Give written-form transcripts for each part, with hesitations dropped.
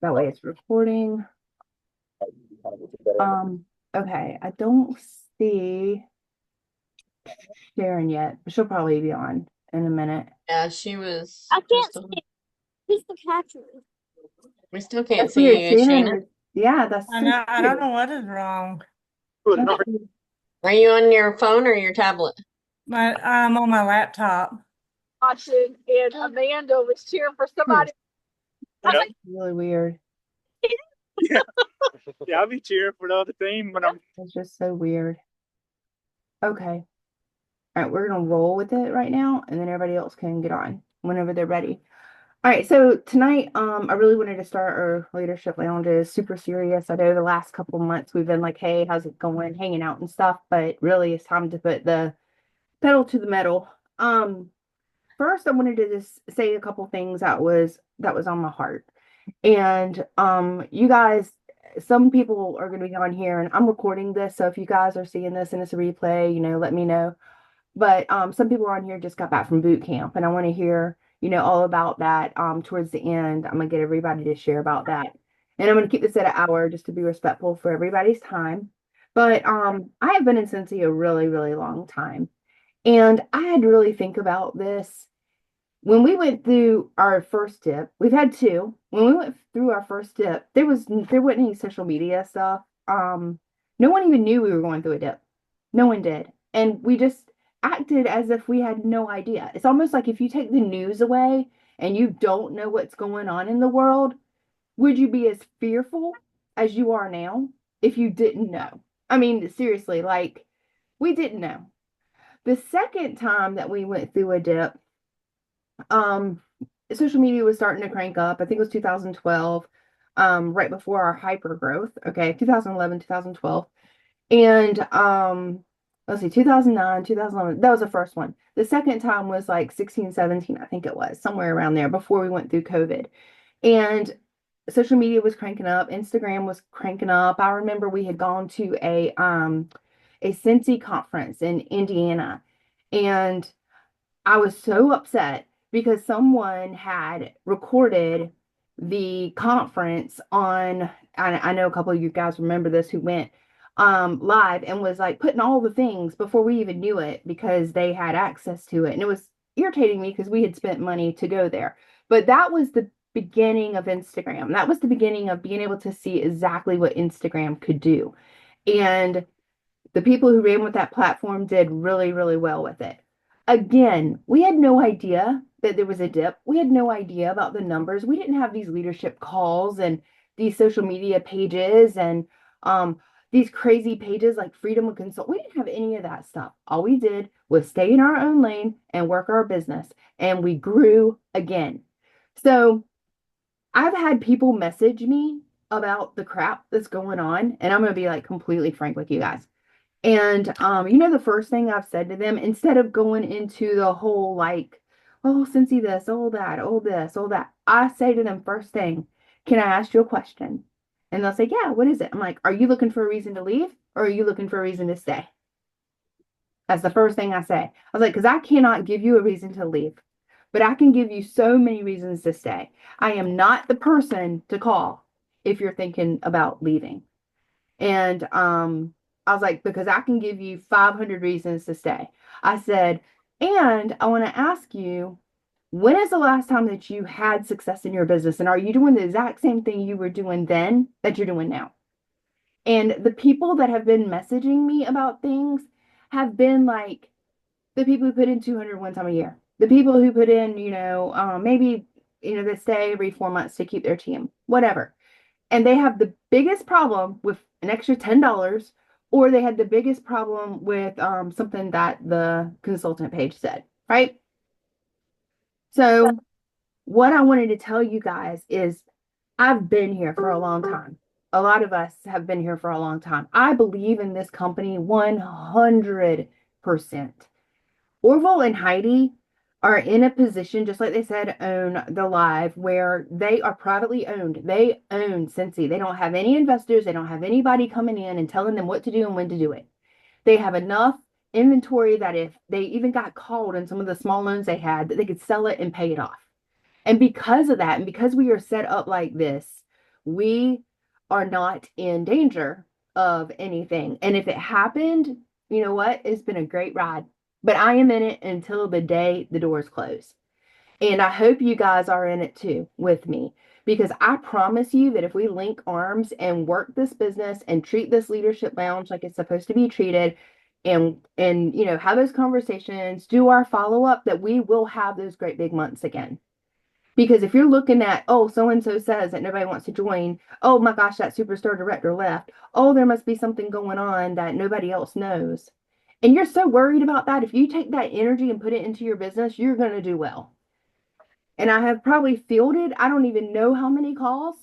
That way it's recording. Okay, I don't see Sharon yet, but she'll probably be on in a minute. Yeah, she was I can't just. see. Who's the catcher? We still can't That's see weird. you, Sharon Shannon. is, yeah, that's I so know. I don't weird. know what is wrong. That's weird. Are you on your phone or your tablet? I'm on my laptop. Watching, and Amanda was cheering for somebody. I was That's like, really weird. Yeah, yeah, I'll be cheering for the other team when I'm. It's just so weird. Okay. All right, we're gonna roll with it right now, and then everybody else can get on whenever they're ready. All right, so tonight, I really wanted to start our leadership lounges super serious. I know the last couple of months we've been like, hey, how's it going, hanging out and stuff, but really it's time to put the pedal to the metal. First I wanted to just say a couple things that was on my heart. And you guys, some people are gonna be on here and I'm recording this, so if you guys are seeing this and it's a replay, let me know. But some people on here just got back from boot camp, and I want to hear, all about that. Towards the end, I'm gonna get everybody to share about that, and I'm gonna keep this at an hour just to be respectful for everybody's time. But I have been in Cincy a really, really long time, and I had to really think about this when we went through our first dip. We've had two. When we went through our first dip, there wasn't any social media stuff. No one even knew we were going through a dip. No one did. And we just acted as if we had no idea. It's almost like if you take the news away and you don't know what's going on in the world, would you be as fearful as you are now if you didn't know? I mean, seriously, like we didn't know. The second time that we went through a dip, um, social media was starting to crank up. I think it was 2012, right before our hyper growth. Okay, 2011, 2012. And let's see, 2009, 2011, that was the first one. The second time was like 16, 17, I think it was, somewhere around there before we went through COVID. And social media was cranking up, Instagram was cranking up. I remember we had gone to a Cincy conference in Indiana, and I was so upset because someone had recorded the conference on, I know a couple of you guys remember this who went live and was like putting all the things before we even knew it because they had access to it. And it was irritating me because we had spent money to go there. But that was the beginning of Instagram. That was the beginning of being able to see exactly what Instagram could do. And the people who ran with that platform did really, really well with it. Again, we had no idea that there was a dip. We had no idea about the numbers. We didn't have these leadership calls and these social media pages and these crazy pages like Freedom of Consult. We didn't have any of that stuff. All we did was stay in our own lane and work our business, and we grew again. So I've had people message me about the crap that's going on, and I'm going to be like completely frank with you guys. And the first thing I've said to them, instead of going into the whole like, oh, Cincy this, oh that, oh this, oh that, I say to them first thing, can I ask you a question? And they'll say, yeah, what is it? I'm like, are you looking for a reason to leave or are you looking for a reason to stay? That's the first thing I say. I was like, because I cannot give you a reason to leave, but I can give you so many reasons to stay. I am not the person to call if you're thinking about leaving. And I was like, because I can give you 500 reasons to stay. I said, and I want to ask you, when is the last time that you had success in your business? And are you doing the exact same thing you were doing then that you're doing now? And the people that have been messaging me about things have been like the people who put in 200 one time a year, the people who put in, maybe, they stay every 4 months to keep their team, whatever. And they have the biggest problem with an extra $10, or they had the biggest problem with something that the consultant page said, right? So what I wanted to tell you guys is I've been here for a long time. A lot of us have been here for a long time. I believe in this company 100%. Orville and Heidi are in a position, just like they said on the live, where they are privately owned. They own Cincy. They don't have any investors. They don't have anybody coming in and telling them what to do and when to do it. They have enough inventory that if they even got called in some of the small loans they had, that they could sell it and pay it off. And because of that, and because we are set up like this, we are not in danger of anything. And if it happened, you know what? It's been a great ride. But I am in it until the day the doors close. And I hope you guys are in it too with me, because I promise you that if we link arms and work this business and treat this leadership lounge like it's supposed to be treated, and you know, have those conversations, do our follow-up, that we will have those great big months again. Because if you're looking at, oh, so and so says that nobody wants to join, oh my gosh, that superstar director left, oh, there must be something going on that nobody else knows. And you're so worried about that, if you take that energy and put it into your business, you're going to do well. And I have probably fielded, I don't even know how many calls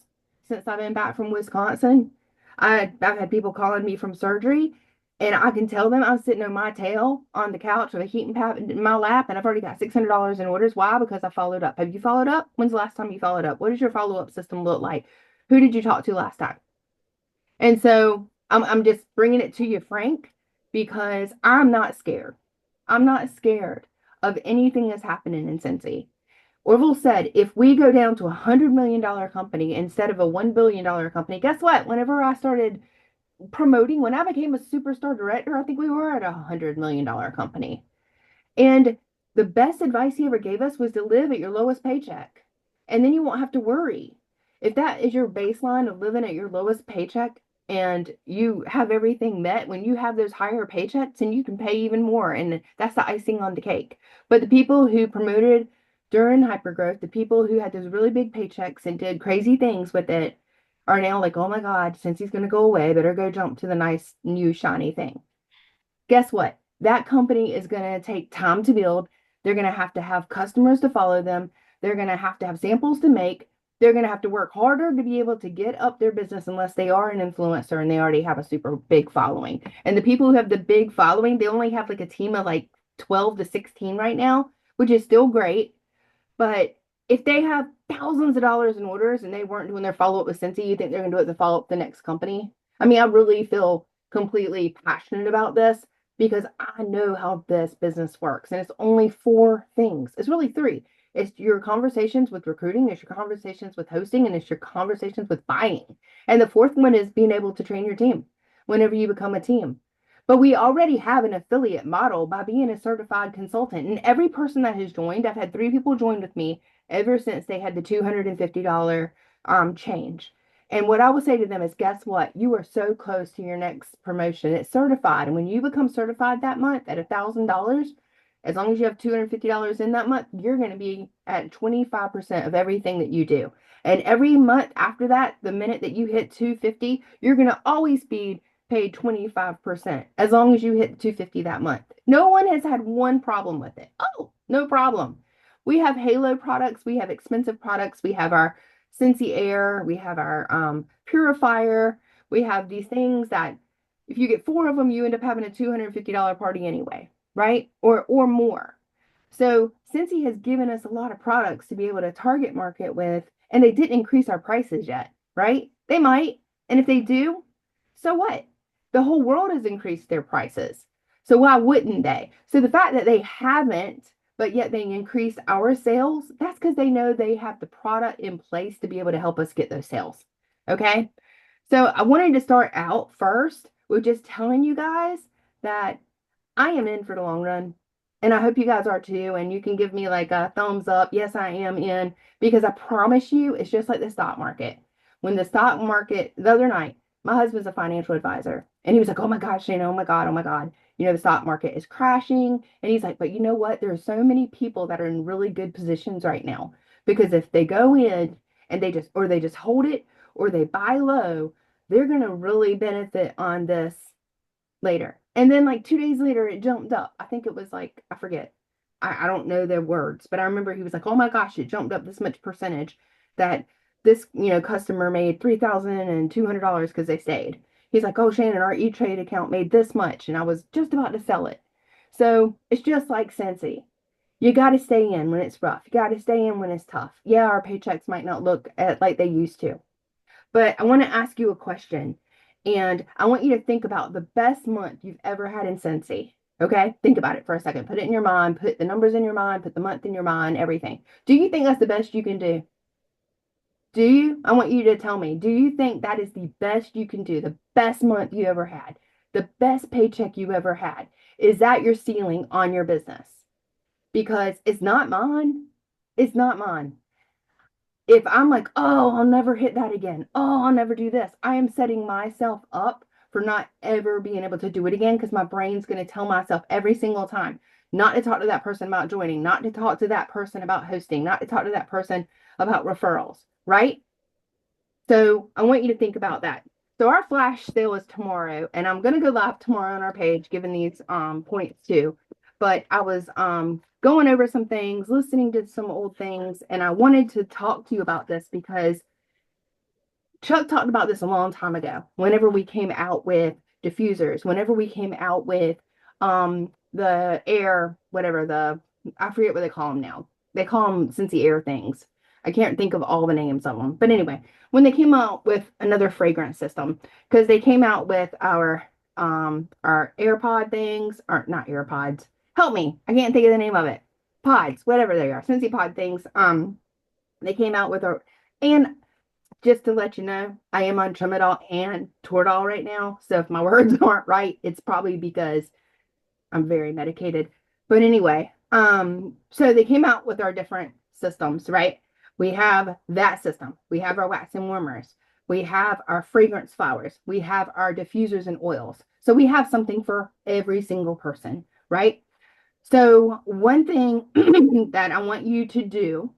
since I've been back from Wisconsin. I've had people calling me from surgery, and I can tell them I'm sitting on my tail on the couch with a heating pad in my lap, and I've already got $600 in orders. Why? Because I followed up. Have you followed up? When's the last time you followed up? What does your follow-up system look like? Who did you talk to last time? And so I'm just bringing it to you, Frank, because I'm not scared. I'm not scared of anything that's happening in Cincy. Orville said, if we go down to $100 million company instead of a $1 billion company, guess what? Whenever I started promoting, when I became a superstar director, I think we were at a $100 million company. And the best advice he ever gave us was to live at your lowest paycheck. And then you won't have to worry. If that is your baseline of living at your lowest paycheck and you have everything met, when you have those higher paychecks, and you can pay even more. And that's the icing on the cake. But the people who promoted during hypergrowth, the people who had those really big paychecks and did crazy things with it, are now like, oh my God, since he's going to go away, better go jump to the nice new shiny thing. Guess what? That company is going to take time to build. They're going to have customers to follow them. They're going to have samples to make. They're going to have to work harder to be able to get up their business, unless they are an influencer and they already have a super big following. And the people who have the big following, they only have like a team of like 12 to 16 right now, which is still great. But if they have thousands of dollars in orders and they weren't doing their follow-up with Cincy, you think they're going to do it to follow up the next company? I mean, I really feel completely passionate about this, because I know how this business works. And it's only 4 things. It's really 3. It's your conversations with recruiting, it's your conversations with hosting, and it's your conversations with buying. And the 4th one is being able to train your team whenever you become a team. But we already have an affiliate model by being a certified consultant. And every person that has joined, I've had 3 people join with me ever since they had the $250 change. And what I will say to them is, guess what? You are so close to your next promotion. It's certified. And when you become certified that month at $1,000, as long as you have $250 in that month, you're going to be at 25% of everything that you do. And every month after that, the minute that you hit 250, you're going to always be paid 25% as long as you hit 250 that month. No one has had one problem with it. Oh, no problem. We have Halo products. We have expensive products. We have our Cincy Air. We have our purifier. We have these things that if you get 4 of them, you end up having a $250 party anyway, right? Or more. So Cincy has given us a lot of products to be able to target market with, and they didn't increase our prices yet, right? They might. And if they do, so what? The whole world has increased their prices. So why wouldn't they? So the fact that they haven't, but yet they increase our sales, that's because they know they have the product in place to be able to help us get those sales. Okay. So I wanted to start out first with just telling you guys that I am in for the long run. And I hope you guys are too. And you can give me like a thumbs up. Yes, I am in, because I promise you, it's just like the stock market. When the stock market, the other night, my husband's a financial advisor, and he was like, oh my gosh, Shana, oh my God, oh my God. You know, the stock market is crashing. And he's like, but you know what? There are so many people that are in really good positions right now, because if they go in and they just hold it, or they buy low, they're going to really benefit on this later. And then like 2 days later, it jumped up. I think it was like, I forget. I don't know their words, but I remember he was like, oh my gosh, it jumped up this much percentage that this, customer made $3,200 because they stayed. He's like, oh, Shannon, our E-Trade account made this much, and I was just about to sell it. So it's just like Cincy. You got to stay in when it's rough. You got to stay in when it's tough. Yeah, our paychecks might not look like they used to. But I want to ask you a question. And I want you to think about the best month you've ever had in Cincy. Okay? Think about it for a second. Put it in your mind. Put the numbers in your mind. Put the month in your mind. Everything. Do you think that's the best you can do? Do you? I want you to tell me, do you think that is the best you can do, the best month you ever had, the best paycheck you ever had? Is that your ceiling on your business? Because it's not mine. It's not mine. If I'm like, oh, I'll never hit that again. Oh, I'll never do this. I am setting myself up for not ever being able to do it again because my brain's going to tell myself every single time not to talk to that person about joining, not to talk to that person about hosting, not to talk to that person about referrals, right? So I want you to think about that. So our flash sale is tomorrow, and I'm going to go live tomorrow on our page, giving these points too. But I was going over some things, listening to some old things, and I wanted to talk to you about this because Chuck talked about this a long time ago. Whenever we came out with diffusers, whenever we came out with the air, whatever I forget what they call them now. They call them Scentsy air things. I can't think of all the names of them. But anyway, when they came out with another fragrance system, because they came out with our AirPod things, or not AirPods. Help me. I can't think of the name of it. Pods, whatever they are, Scentsy pod things. They came out with and just to let you know, I am on Tramadol and Toradol right now. So if my words aren't right, it's probably because I'm very medicated. But anyway, so they came out with our different systems, right? We have that system. We have our wax and warmers. We have our fragrance flowers. We have our diffusers and oils. So we have something for every single person, right? So one thing that I want you to do,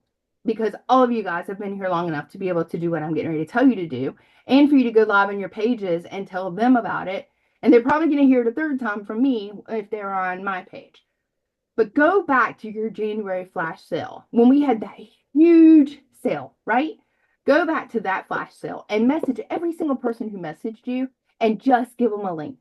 because all of you guys have been here long enough to be able to do what I'm getting ready to tell you to do, and for you to go live on your pages and tell them about it. And they're probably going to hear it a third time from me if they're on my page. But go back to your January flash sale when we had that huge sale, right? Go back to that flash sale and message every single person who messaged you and just give them a link.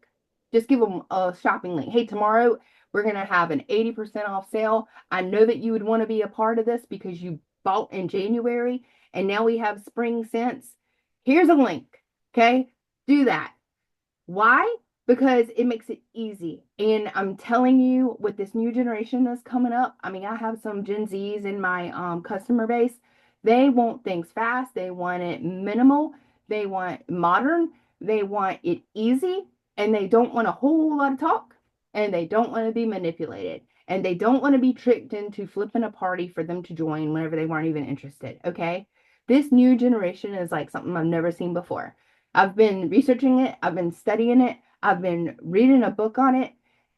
Just give them a shopping link. Hey, tomorrow we're going to have an 80% off sale. I know that you would want to be a part of this because you bought in January and now we have spring scents. Here's a link. Okay. Do that. Why? Because it makes it easy. And I'm telling you, with this new generation that's coming up, I mean, I have some Gen Zs in my customer base. They want things fast. They want it minimal. They want modern. They want it easy. And they don't want a whole lot of talk. And they don't want to be manipulated. And they don't want to be tricked into flipping a party for them to join whenever they weren't even interested. Okay? This new generation is like something I've never seen before. I've been researching it, I've been studying it, I've been reading a book on it,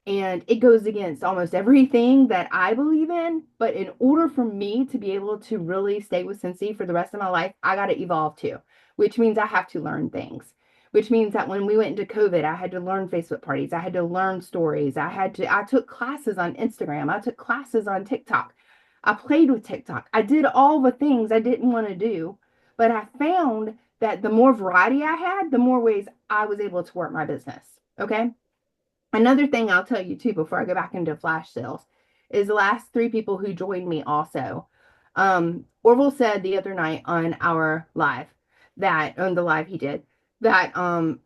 and it goes against almost everything that I believe in. But in order for me to be able to really stay with Scentsy for the rest of my life, I got to evolve too, which means I have to learn things. Which means that when we went into COVID, I had to learn Facebook parties. I had to learn stories. I took classes on Instagram. I took classes on TikTok. I played with TikTok. I did all the things I didn't want to do, but I found that the more variety I had, the more ways I was able to work my business. Okay. Another thing I'll tell you too before I go back into flash sales is the last three people who joined me also. Orville said the other night on our live that on the live he did that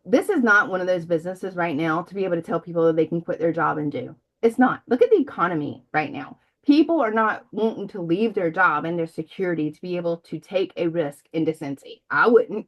this is not one of those businesses right now to be able to tell people that they can quit their job and do. It's not. Look at the economy right now. People are not wanting to leave their job and their security to be able to take a risk into Scentsy. I wouldn't.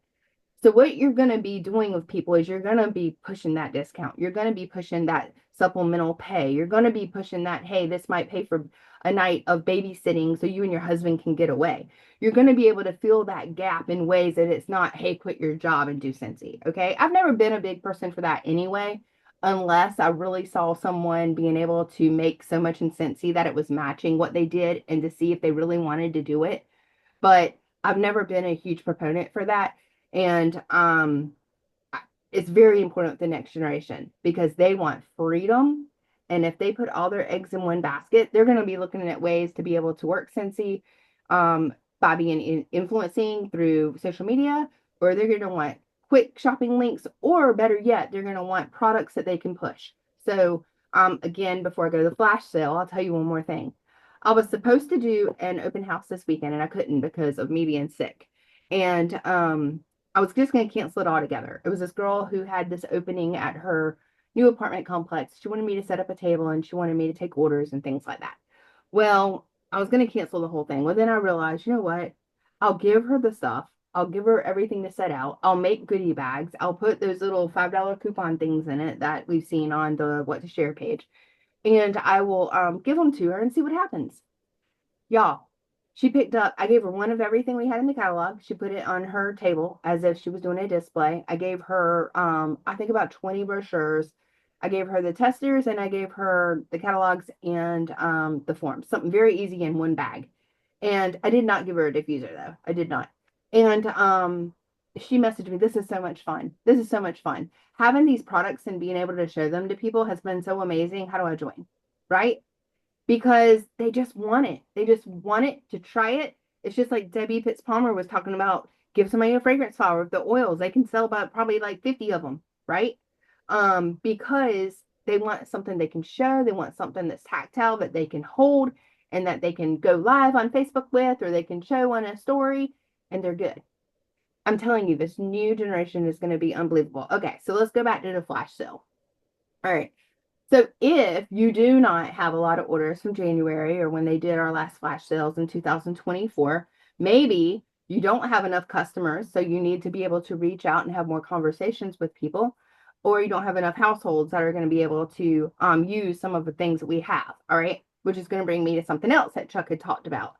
So what you're going to be doing with people is you're going to be pushing that discount. You're going to be pushing that supplemental pay. You're going to be pushing that, hey, this might pay for a night of babysitting so you and your husband can get away. You're going to be able to fill that gap in ways that it's not, hey, quit your job and do Scentsy. Okay. I've never been a big person for that anyway, unless I really saw someone being able to make so much in Scentsy that it was matching what they did and to see if they really wanted to do it. But I've never been a huge proponent for that. And it's very important with the next generation because they want freedom. And if they put all their eggs in one basket, they're going to be looking at ways to be able to work Scentsy by being influencing through social media, or they're going to want quick shopping links, or better yet, they're going to want products that they can push. So again, before I go to the flash sale, I'll tell you one more thing. I was supposed to do an open house this weekend and I couldn't because of me being sick. And I was just going to cancel it all together. It was this girl who had this opening at her new apartment complex. She wanted me to set up a table and she wanted me to take orders and things like that. Well, I was going to cancel the whole thing. Well, then I realized, you know what? I'll give her the stuff. I'll give her everything to set out. I'll make goodie bags. I'll put those little $5 coupon things in it that we've seen on the What to Share page. And I will give them to her and see what happens. Y'all, she picked up, I gave her one of everything we had in the catalog. She put it on her table as if she was doing a display. I gave her, I think about 20 brochures. I gave her the testers and I gave her the catalogs and the forms, something very easy in one bag. And I did not give her a diffuser though. I did not. And she messaged me, this is so much fun. This is so much fun. Having these products and being able to show them to people has been so amazing. How do I join? Right? Because they just want it. They just want it to try it. It's just like Debbie Pitts Palmer was talking about. Give somebody a fragrance flower with the oils. They can sell about probably like 50 of them, right? Because they want something they can show. They want something that's tactile that they can hold and that they can go live on Facebook with, or they can show on a story, and they're good. I'm telling you, this new generation is going to be unbelievable. Okay, so let's go back to the flash sale. All right. So if you do not have a lot of orders from January or when they did our last flash sales in 2024, maybe you don't have enough customers, so you need to be able to reach out and have more conversations with people, or you don't have enough households that are going to be able to use some of the things that we have, all right? Which is going to bring me to something else that Chuck had talked about.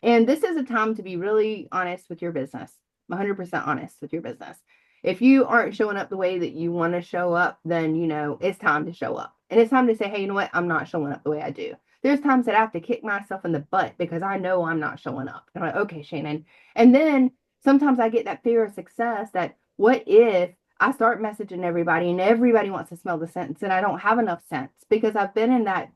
And this is a time to be really honest with your business, 100% honest with your business. If you aren't showing up the way that you want to show up, then, it's time to show up. And it's time to say, hey, you know what? I'm not showing up the way I do. There's times that I have to kick myself in the butt because I know I'm not showing up. And I'm like, okay, Shannon. And then sometimes I get that fear of success that what if I start messaging everybody and everybody wants to smell the scents and I don't have enough scents, because I've been in that,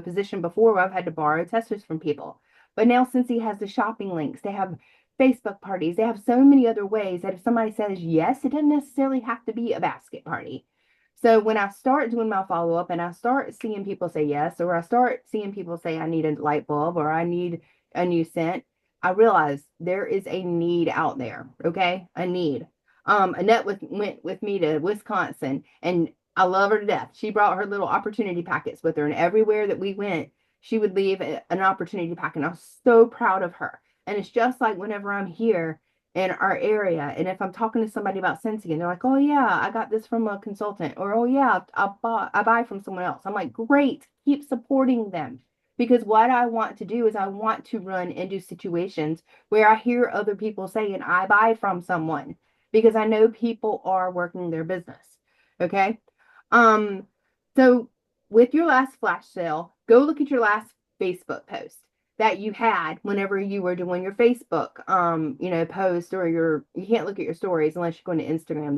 position before where I've had to borrow testers from people. But now since he has the shopping links, they have Facebook parties. They have so many other ways that if somebody says yes, it doesn't necessarily have to be a basket party. So when I start doing my follow-up and I start seeing people say yes, or I start seeing people say I need a light bulb or I need a new scent, I realize there is a need out there. Okay, a need. Annette went with me to Wisconsin, and I love her to death. She brought her little opportunity packets with her, and everywhere that we went, she would leave an opportunity packet. And I was so proud of her. And it's just like whenever I'm here in our area, and if I'm talking to somebody about Scentsy and they're like, oh yeah, I got this from a consultant, or oh yeah, I buy from someone else. I'm like, great, keep supporting them. Because what I want to do is I want to run into situations where I hear other people saying I buy from someone, because I know people are working their business. Okay. So with your last flash sale, go look at your last Facebook post that you had whenever you were doing your Facebook post, or you can't look at your stories unless you're going to Instagram.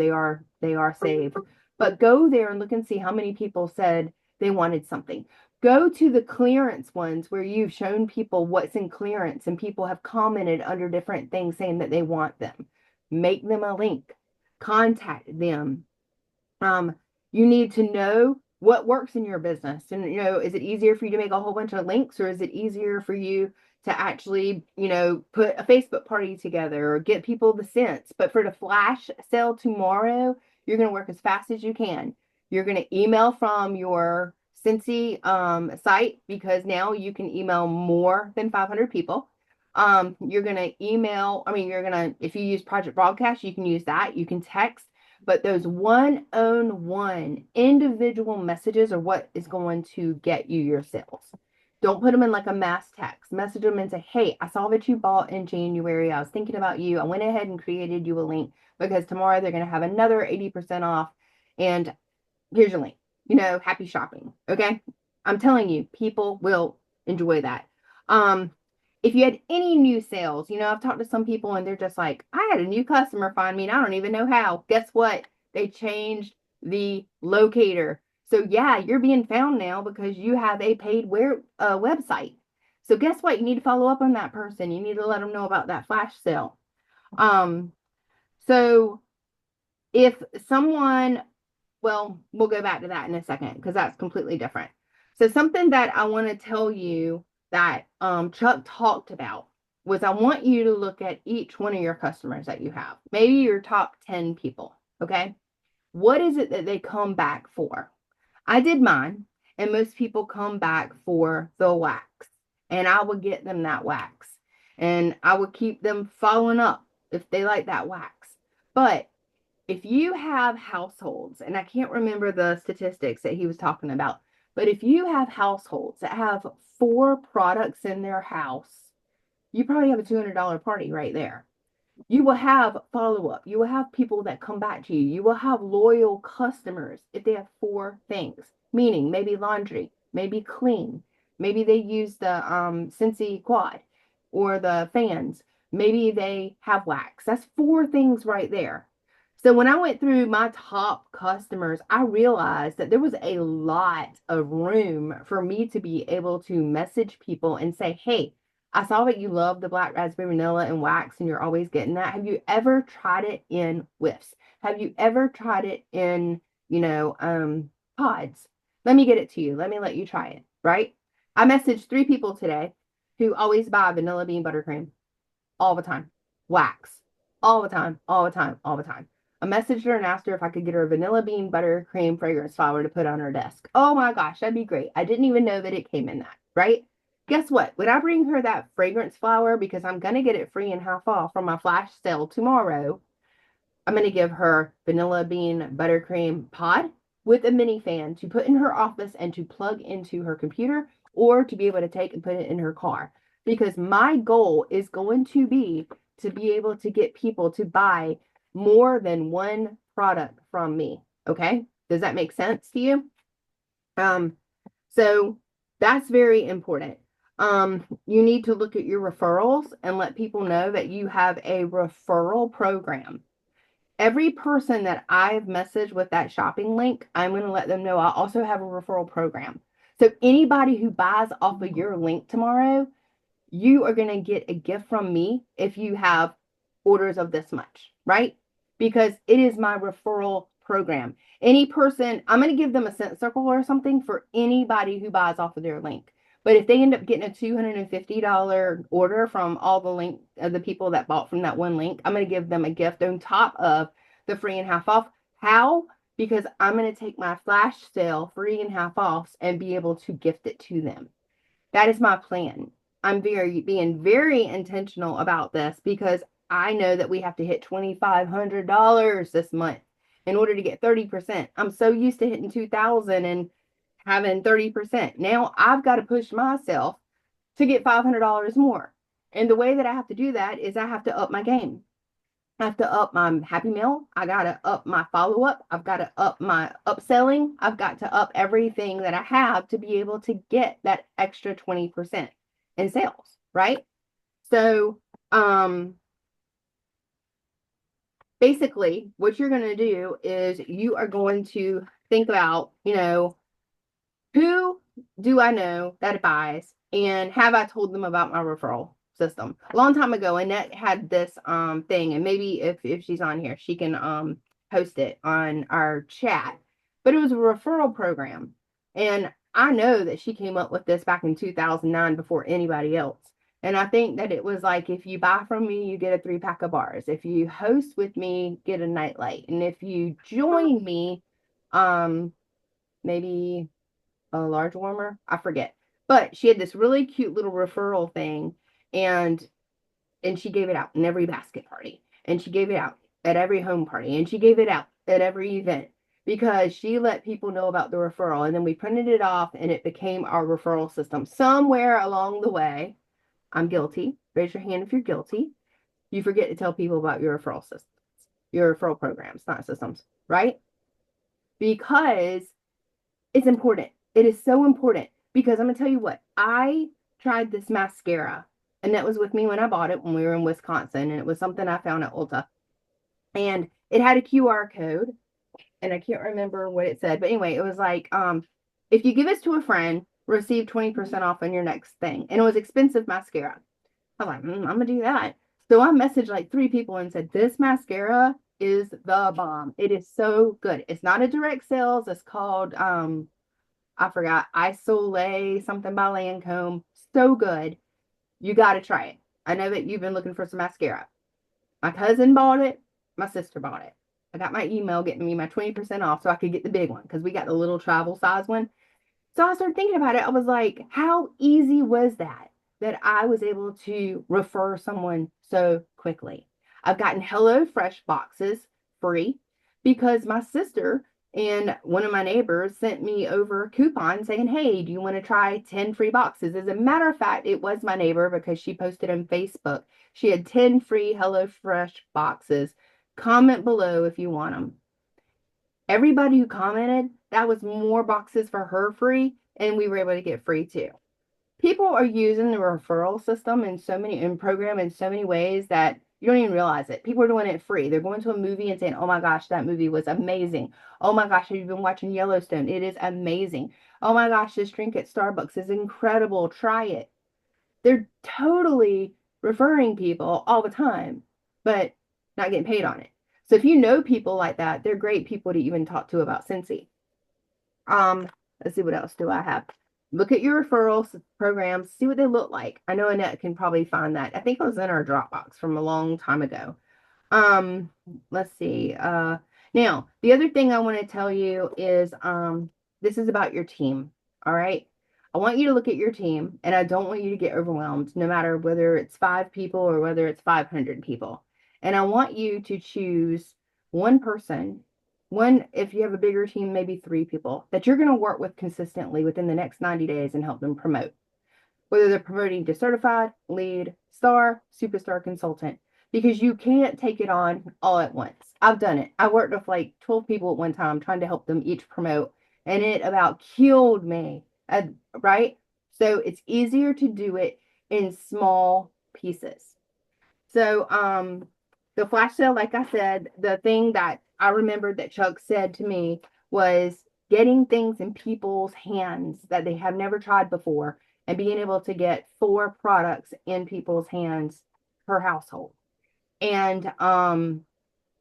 They are saved. But go there and look and see how many people said they wanted something. Go to the clearance ones where you've shown people what's in clearance and people have commented under different things saying that they want them. Make them a link. Contact them. You need to know what works in your business. And, is it easier for you to make a whole bunch of links, or is it easier for you to actually, put a Facebook party together or get people the scents? But for the flash sale tomorrow, you're going to work as fast as you can. You're going to email from your Scentsy site, because now you can email more than 500 people. You're going to if you use Project Broadcast, you can use that. You can text. But those one-on-one individual messages are what is going to get you your sales. Don't put them in like a mass text. Message them and say, hey, I saw that you bought in January. I was thinking about you. I went ahead and created you a link because tomorrow they're going to have another 80% off. And here's your link. Happy shopping. Okay. I'm telling you, people will enjoy that. If you had any new sales, I've talked to some people and they're just like, I had a new customer find me and I don't even know how. Guess what? They changed the locator. So yeah, you're being found now because you have a paid website. So guess what? You need to follow up on that person. You need to let them know about that flash sale. So if someone, well, we'll go back to that in a second because that's completely different. So something that I want to tell you that Chuck talked about was I want you to look at each one of your customers that you have, maybe your top 10 people. Okay. What is it that they come back for? I did mine, and most people come back for the wax, and I would get them that wax, and I would keep them following up if they like that wax. But if you have households, and I can't remember the statistics that he was talking about, but if you have households that have 4 products in their house, you probably have a $200 party right there. You will have follow-up. You will have people that come back to you. You will have loyal customers if they have 4 things, meaning maybe laundry, maybe clean, maybe they use the Scentsy Quad or the fans. Maybe they have wax. That's 4 things right there. So when I went through my top customers, I realized that there was a lot of room for me to be able to message people and say, hey, I saw that you love the black raspberry vanilla and wax and you're always getting that. Have you ever tried it in whiffs? Have you ever tried it in, pods? Let me get it to you. Let me let you try it, right? I messaged 3 people today who always buy vanilla bean buttercream all the time, wax all the time, all the time, all the time. I messaged her and asked her if I could get her a vanilla bean buttercream fragrance flower to put on her desk. Oh my gosh, that'd be great. I didn't even know that it came in that, right? Guess what? When I bring her that fragrance flower, because I'm going to get it free and half off from my flash sale tomorrow, I'm going to give her vanilla bean buttercream pod with a mini fan to put in her office and to plug into her computer or to be able to take and put it in her car. Because my goal is going to be able to get people to buy more than 1 product from me. Okay? Does that make sense to you? So that's very important. You need to look at your referrals and let people know that you have a referral program. Every person that I've messaged with that shopping link, I'm going to let them know I also have a referral program. So anybody who buys off of your link tomorrow, you are going to get a gift from me if you have orders of this much, right? Because it is my referral program. Any person, I'm going to give them a scent circle or something for anybody who buys off of their link. But if they end up getting a $250 order from all the people that bought from that one link, I'm going to give them a gift on top of the free and half off. How? Because I'm going to take my flash sale free and half off and be able to gift it to them. That is my plan. I'm being very intentional about this because I know that we have to hit $2,500 this month in order to get 30%. I'm so used to hitting 2,000 and having 30%. Now I've got to push myself to get $500 more. And the way that I have to do that is I have to up my game. I have to up my Happy Meal. I got to up my follow-up. I've got to up my upselling. I've got to up everything that I have to be able to get that extra 20% in sales, right? So, basically what you're going to do is you are going to think about, who do I know that buys and have I told them about my referral system? A long time ago, Annette had this thing, and maybe if she's on here, she can post it on our chat. But it was a referral program. And I know that she came up with this back in 2009 before anybody else. And I think that it was like, if you buy from me, you get a 3-pack of bars. If you host with me, get a nightlight. And if you join me, maybe a large warmer, I forget. But she had this really cute little referral thing, and she gave it out in every basket party, and she gave it out at every home party, and she gave it out at every event because she let people know about the referral. And then we printed it off and it became our referral system. Somewhere along the way, I'm guilty. Raise your hand if you're guilty. You forget to tell people about your referral systems, your referral programs, not systems, right? Because it's important. It is so important because I'm going to tell you what, I tried this mascara, and that was with me when I bought it when we were in Wisconsin, and it was something I found at Ulta. And it had a QR code, and I can't remember what it said, but anyway, it was like, if you give this to a friend, receive 20% off on your next thing. And it was expensive mascara. I was like, I'm going to do that. So I messaged like 3 people and said, this mascara is the bomb. It is so good. It's not a direct sales. It's called, I forgot, Isolay something by Lancome. So good. You got to try it. I know that you've been looking for some mascara. My cousin bought it. My sister bought it. I got my email getting me my 20% off so I could get the big one because we got the little travel size one. So I started thinking about it. I was like, how easy was that I was able to refer someone so quickly? I've gotten HelloFresh boxes free because my sister and one of my neighbors sent me over a coupon saying, hey, do you want to try 10 free boxes? As a matter of fact, it was my neighbor because she posted on Facebook. She had 10 free HelloFresh boxes. Comment below if you want them. Everybody who commented, that was more boxes for her free, and we were able to get free too. People are using the referral system in program in so many ways that you don't even realize it. People are doing it free. They're going to a movie and saying, oh my gosh, that movie was amazing. Oh my gosh, have you been watching Yellowstone? It is amazing. Oh my gosh, this drink at Starbucks is incredible. Try it. They're totally referring people all the time, but not getting paid on it. So if you know people like that, they're great people to even talk to about Scentsy. Let's see, what else do I have? Look at your referral programs, see what they look like. I know Annette can probably find that. I think it was in our Dropbox from a long time ago. Let's see. Now the other thing I want to tell you is this is about your team. All right. I want you to look at your team, and I don't want you to get overwhelmed, no matter whether it's 5 people or whether it's 500 people. And I want you to choose one person, if you have a bigger team, maybe 3 people that you're going to work with consistently within the next 90 days and help them promote. Whether they're promoting to certified, lead, star, superstar consultant, because you can't take it on all at once. I've done it. I worked with like 12 people at one time trying to help them each promote, and it about killed me. Right? So it's easier to do it in small pieces. So the flash sale, like I said, the thing that I remembered that Chuck said to me was getting things in people's hands that they have never tried before, and being able to get 4 products in people's hands per household. And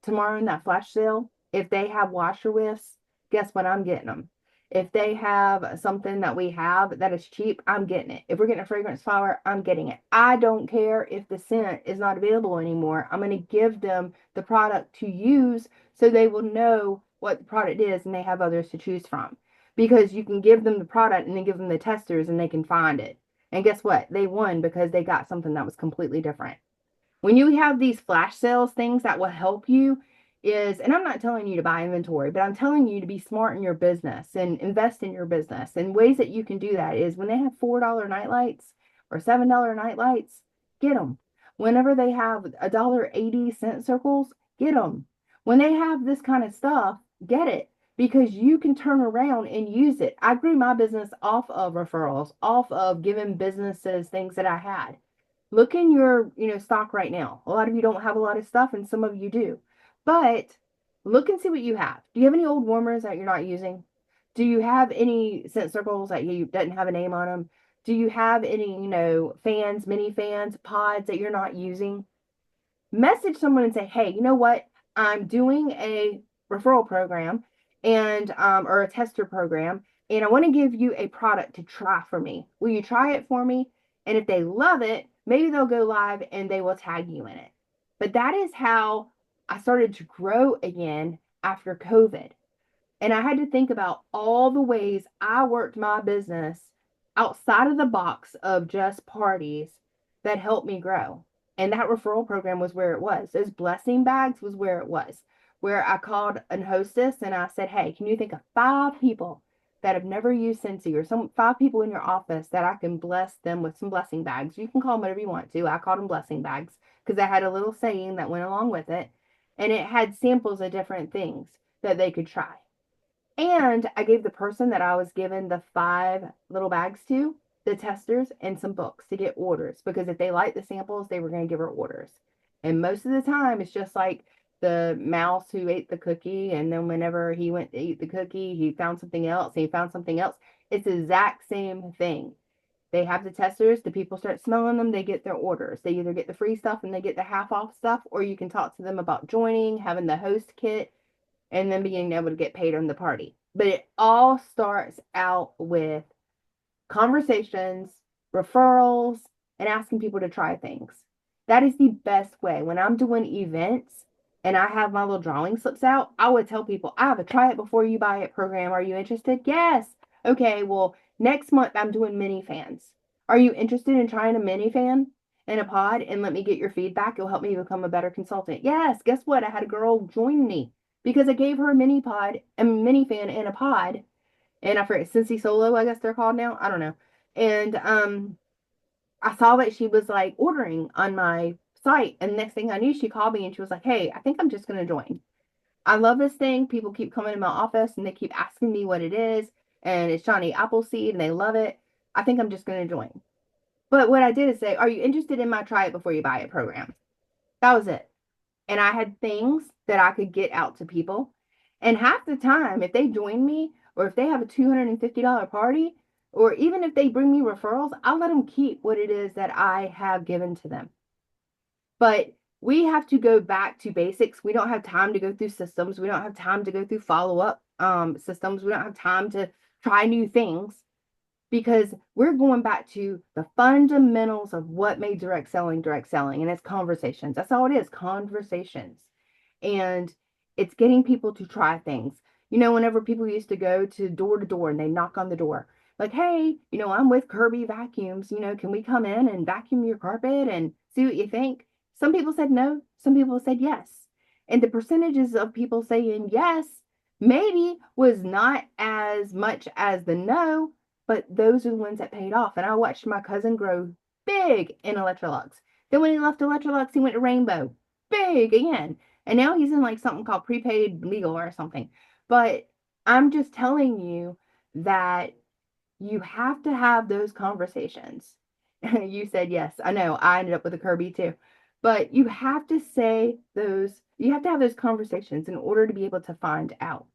tomorrow in that flash sale, if they have washer whiffs, guess what? I'm getting them. If they have something that we have that is cheap, I'm getting it. If we're getting a fragrance flower, I'm getting it. I don't care if the scent is not available anymore. I'm going to give them the product to use so they will know what the product is and they have others to choose from. Because you can give them the product and then give them the testers and they can find it. And guess what? They won because they got something that was completely different. When you have these flash sales things that will help you and I'm not telling you to buy inventory, but I'm telling you to be smart in your business and invest in your business. And ways that you can do that is when they have $4 night lights or $7 night lights, get them. Whenever they have $1.80 scent circles, get them. When they have this kind of stuff, get it, because you can turn around and use it. I grew my business off of referrals, off of giving businesses things that I had. Look in your, stock right now. A lot of you don't have a lot of stuff and some of you do. But look and see what you have. Do you have any old warmers that you're not using? Do you have any scent circles that you doesn't have a name on them? Do you have any, fans, mini fans, pods that you're not using? Message someone and say, hey, you know what? I'm doing a referral program and or a tester program, and I want to give you a product to try for me. Will you try it for me? And if they love it, maybe they'll go live and they will tag you in it. But that is how I started to grow again after COVID. And I had to think about all the ways I worked my business outside of the box of just parties that helped me grow. And that referral program was where it was. Those blessing bags was where it was, where I called a hostess and I said, hey, can you think of 5 people that have never used Scentsy, or 5 people in your office that I can bless them with some blessing bags? You can call them whatever you want to. I called them blessing bags because I had a little saying that went along with it. And it had samples of different things that they could try. And I gave the person that I was given the 5 little bags to, the testers and some books to get orders, because if they liked the samples, they were going to give her orders. And most of the time, it's just like the mouse who ate the cookie, and then whenever he went to eat the cookie, he found something else, and he found something else. It's the exact same thing. They have the testers, the people start smelling them, they get their orders. They either get the free stuff and they get the half off stuff, or you can talk to them about joining, having the host kit, and then being able to get paid on the party. But it all starts out with conversations, referrals, and asking people to try things. That is the best way. When I'm doing events and I have my little drawing slips out, I would tell people, I have a try it before you buy it program. Are you interested? Yes. Okay, well, next month I'm doing mini fans. Are you interested in trying a mini fan? in a pod and let me get your feedback. It'll help me become a better consultant. Yes, guess what? I had a girl join me because I gave her a mini pod, a mini fan and a pod. And I forget, Cincy Solo, I guess they're called now. I don't know. And I saw that she was like ordering on my site. And next thing I knew, she called me and she was like, hey, I think I'm just going to join. I love this thing. People keep coming to my office and they keep asking me what it is. And it's Johnny Appleseed and they love it. I think I'm just going to join. But what I did is say, are you interested in my try it before you buy it program? That was it. And I had things that I could get out to people. And half the time, if they join me or if they have a $250 party, or even if they bring me referrals, I'll let them keep what it is that I have given to them. But we have to go back to basics. We don't have time to go through systems. We don't have time to go through follow-up systems. We don't have time to try new things because we're going back to the fundamentals of what made direct selling, and it's conversations. That's all it is, conversations. And it's getting people to try things. You know, whenever people used to go to door and they knock on the door, like, hey, you know, I'm with Kirby Vacuums, you know, can we come in and vacuum your carpet and see what you think? Some people said no, some people said yes. And the percentages of people saying yes maybe was not as much as the no, but those are the ones that paid off. And I watched my cousin grow big in Electrolux. Then when he left Electrolux, he went to Rainbow, big again. And now he's in like something called prepaid legal or something. But I'm just telling you that you have to have those conversations. You said yes. I know. I ended up with a Kirby too. But you have to you have to have those conversations in order to be able to find out.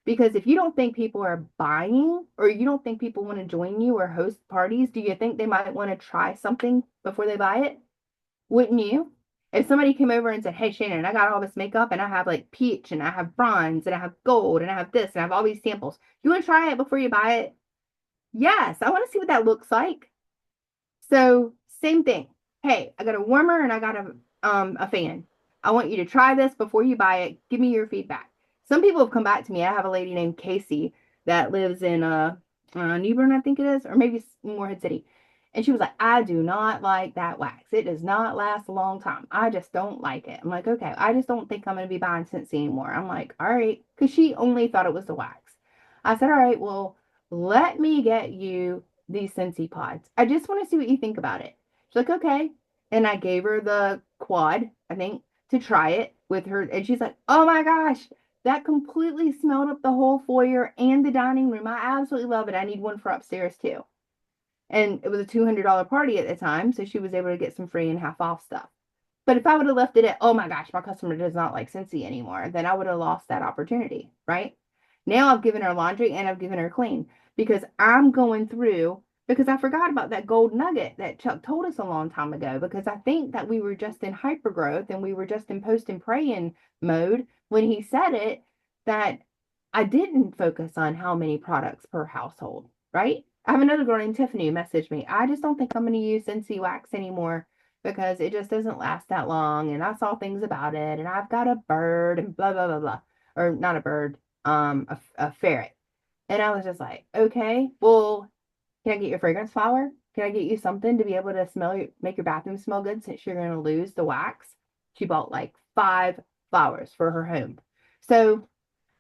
Because if you don't think people are buying or you don't think people want to join you or host parties, do you think they might want to try something before they buy it? Wouldn't you? If somebody came over and said, hey, Shannon, I got all this makeup and I have like peach and I have bronze and I have gold and I have this and I have all these samples. You want to try it before you buy it? Yes, I want to see what that looks like. So same thing. Hey, I got a warmer and I got a fan. I want you to try this before you buy it. Give me your feedback. Some people have come back to me. I have a lady named Casey that lives in New Bern, I think it is, or maybe Morehead City. And she was like, I do not like that wax. It does not last a long time. I just don't like it. I'm like, okay, I just don't think I'm going to be buying Scentsy anymore. I'm like, all right, because she only thought it was the wax. I said, all right, well, let me get you these Scentsy pods. I just want to see what you think about it. She's like, okay. And I gave her the quad, I think, to try it with her. And she's like, oh my gosh, that completely smelled up the whole foyer and the dining room. I absolutely love it. I need one for upstairs too. And it was a $200 party at the time, so she was able to get some free and half off stuff. But if I would have left it at, oh my gosh, my customer does not like Scentsy anymore, then I would have lost that opportunity, right? Now I've given her laundry and I've given her clean because I'm going through, because I forgot about that gold nugget that Chuck told us a long time ago, because I think that we were just in hypergrowth and we were just in post and praying mode when he said it, that I didn't focus on how many products per household, right? I have another girl named Tiffany who messaged me. I just don't think I'm going to use Scentsy wax anymore because it just doesn't last that long. And I saw things about it and I've got a bird and blah, blah, blah, blah. Or not a bird, a ferret. And I was just like, okay, well, can I get your fragrance flower? Can I get you something to be able to make your bathroom smell good since you're going to lose the wax? She bought like 5 flowers for her home. So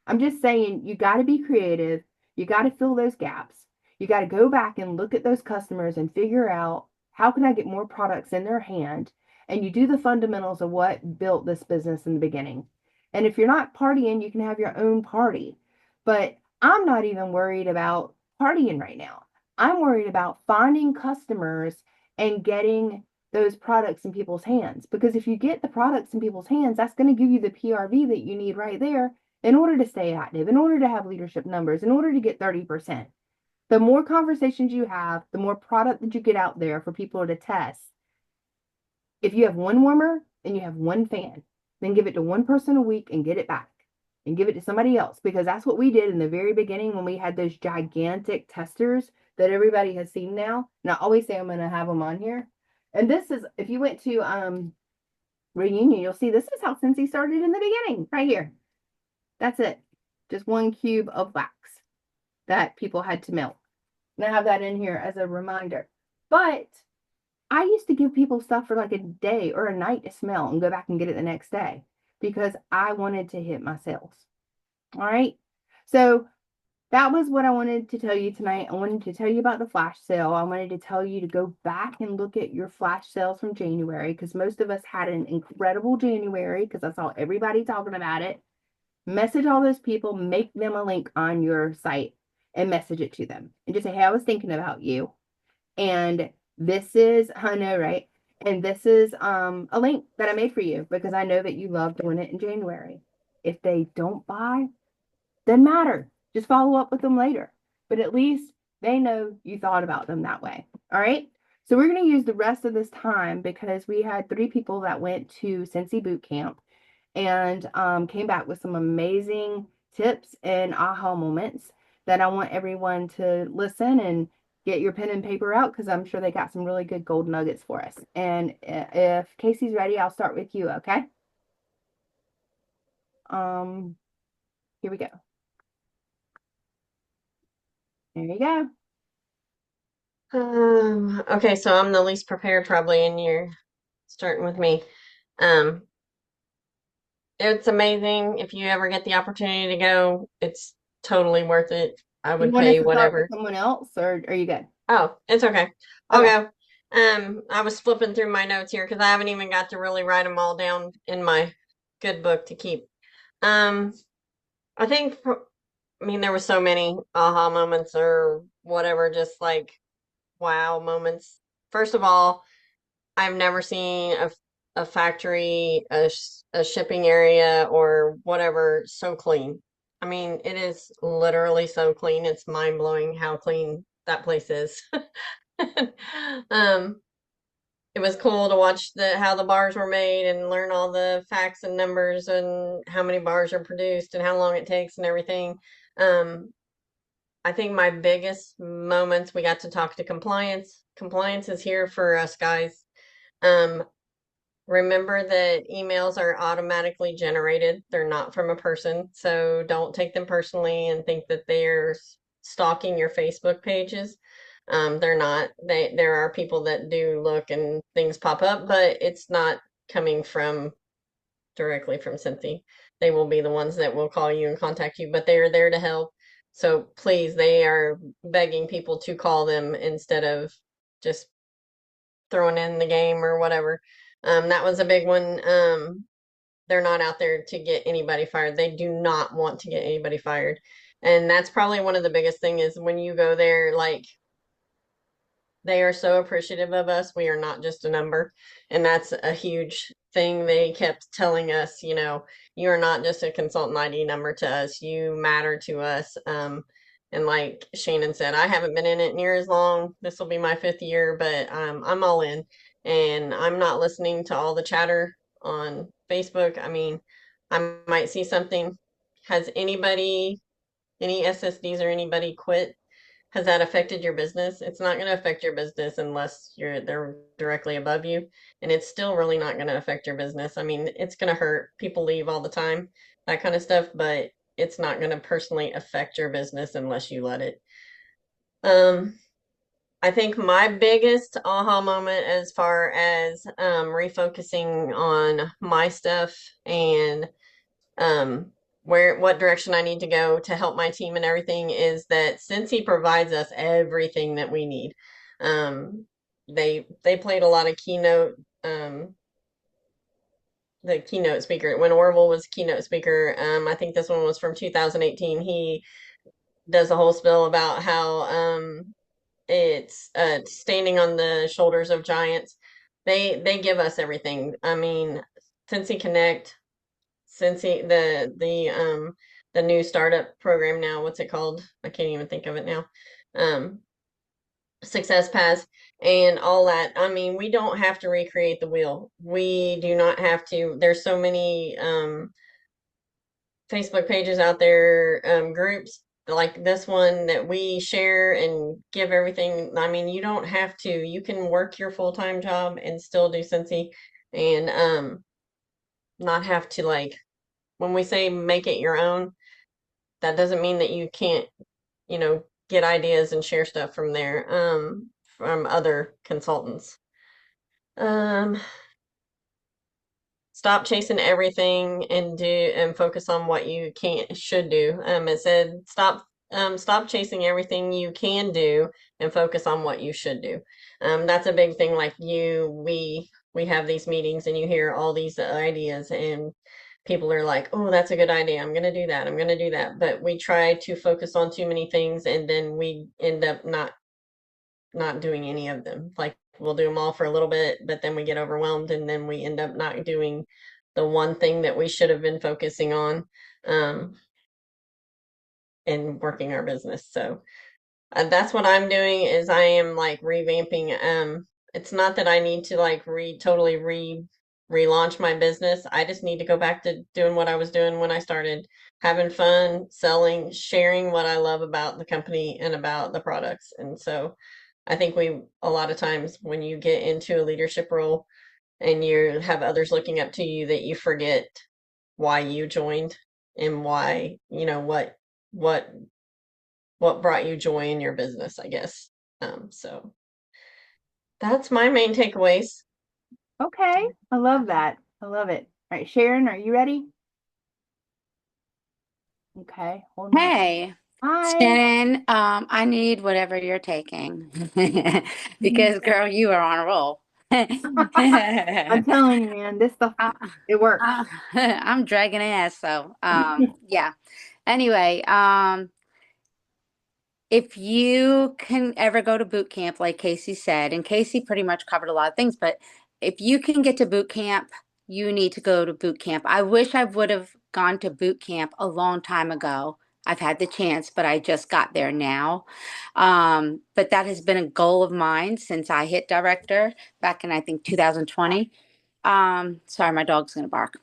I'm just saying, you got to be creative. You got to fill those gaps. You got to go back and look at those customers and figure out how can I get more products in their hand? And you do the fundamentals of what built this business in the beginning. And if you're not partying, you can have your own party. But I'm not even worried about partying right now. I'm worried about finding customers and getting those products in people's hands. Because if you get the products in people's hands, that's going to give you the PRV that you need right there in order to stay active, in order to have leadership numbers, in order to get 30%. The more conversations you have, the more product that you get out there for people to test. If you have one warmer and you have one fan, then give it to one person a week and get it back and give it to somebody else, because that's what we did in the very beginning when we had those gigantic testers that everybody has seen now. And I always say I'm going to have them on here. And this is, if you went to Reunion, you'll see this is how Scentsy started in the beginning, right here. That's it. Just 1 cube of wax that people had to melt. And I have that in here as a reminder. But I used to give people stuff for like a day or a night to smell and go back and get it the next day because I wanted to hit my sales. All right. So that was what I wanted to tell you tonight. I wanted to tell you about the flash sale. I wanted to tell you to go back and look at your flash sales from January because most of us had an incredible January because I saw everybody talking about it. Message all those people, make them a link on your site and message it to them and just say, hey, I was thinking about you. And this is, I know, right? And this is a link that I made for you because I know that you love doing it in January. If they don't buy, doesn't matter. Just follow up with them later. But at least they know you thought about them that way. All right. So we're going to use the rest of this time because we had 3 people that went to Cincy Boot Camp and came back with some amazing tips and aha moments that I want everyone to listen and get your pen and paper out because I'm sure they got some really good gold nuggets for us. And if Casey's ready, I'll start with you, okay? Here we go. There you go. Okay, so I'm the least prepared probably, and you're starting with me. Um, it's amazing. If you ever get the opportunity to go, it's totally worth it. I Do you would want us pay to start with whatever. someone else or are you good? Oh, it's okay. I'll Okay. go. I was flipping through my notes here because I haven't even got to really write them all down in my good book to keep. Um, I think, I mean, there were so many aha moments or whatever, just like wow moments. First of all, I've never seen a factory, a shipping area, or whatever so clean. I mean, it is literally so clean. It's mind blowing how clean that place is. Um, it was cool to watch how the bars were made and learn all the facts and numbers and how many bars are produced and how long it takes and everything. Um, I think my biggest moments we got to talk to compliance. Compliance is here for us guys. Um, Remember that emails are automatically generated. They're not from a person, so don't take them personally and think that they're stalking your Facebook pages. They're not. There are people that do look and things pop up, but it's not coming from directly from Cynthia. They will be the ones that will call you and contact you, but they are there to help. So please, they are begging people to call them instead of just throwing in the game or whatever. That was a big one. They're not out there to get anybody fired. They do not want to get anybody fired. And that's probably one of the biggest thing is when you go there, like they are so appreciative of us. We are not just a number. And that's a huge thing. They kept telling us, you are not just a consultant ID number to us. You matter to us. And like Shannon said, I haven't been in it near as long. This will be my 5th year, but I'm all in. And I'm not listening to all the chatter on Facebook. I mean, I might see something. Has anybody, any SSDs or anybody quit? Has that affected your business? It's not going to affect your business unless they're directly above you, and it's still really not going to affect your business. I mean, it's going to hurt. People leave all the time, that kind of stuff, but it's not going to personally affect your business unless you let it. Um, I think my biggest aha moment as far as refocusing on my stuff and um what direction I need to go to help my team and everything is that since he provides us everything that we need, um they played a lot of keynote, the keynote speaker when Orville was keynote speaker. I think this one was from 2018. He does a whole spiel about how it's standing on the shoulders of giants. They give us everything. I mean, Cincy Connect, Cincy the new startup program now, what's it called? I can't even think of it now. Um, Success Pass and all that. I mean, we don't have to recreate the wheel. We do not have to. There's so many Facebook pages out there, groups like this one that we share and give everything. I mean, you don't have to. You can work your full-time job and still do Cincy and not have to like when we say make it your own, that doesn't mean that you can't, get ideas and share stuff from there, from other consultants. Um, Stop chasing everything and focus on what you should do. It said stop chasing everything you can do and focus on what you should do. That's a big thing. Like we have these meetings and you hear all these ideas and people are like, oh, that's a good idea. I'm gonna do that. I'm gonna do that. But we try to focus on too many things and then we end up not doing any of them. Like we'll do them all for a little bit, but then we get overwhelmed and then we end up not doing the one thing that we should have been focusing on um, and working our business. So that's what I'm doing is I am like revamping. It's not that I need to like totally relaunch my business. I just need to go back to doing what I was doing when I started, having fun, selling, sharing what I love about the company and about the products. And so I think a lot of times when you get into a leadership role and you have others looking up to you, that you forget why you joined and why, what what brought you joy in your business, I guess. So that's my main takeaways. Okay. I love that. I love it. All right, Sharon, are you ready? Okay, hold my. Hey, Hi. Shannon, I need whatever you're taking because, girl, you are on a roll. I'm telling you, man, this stuff, I, it works. I'm dragging ass, so yeah. Anyway, if you can ever go to boot camp, like Casey said, and Casey pretty much covered a lot of things, but if you can get to boot camp, you need to go to boot camp. I wish I would have gone to boot camp a long time ago. I've had the chance, but I just got there now. But that has been a goal of mine since I hit director back in, I think, 2020. Sorry, my dog's going to bark.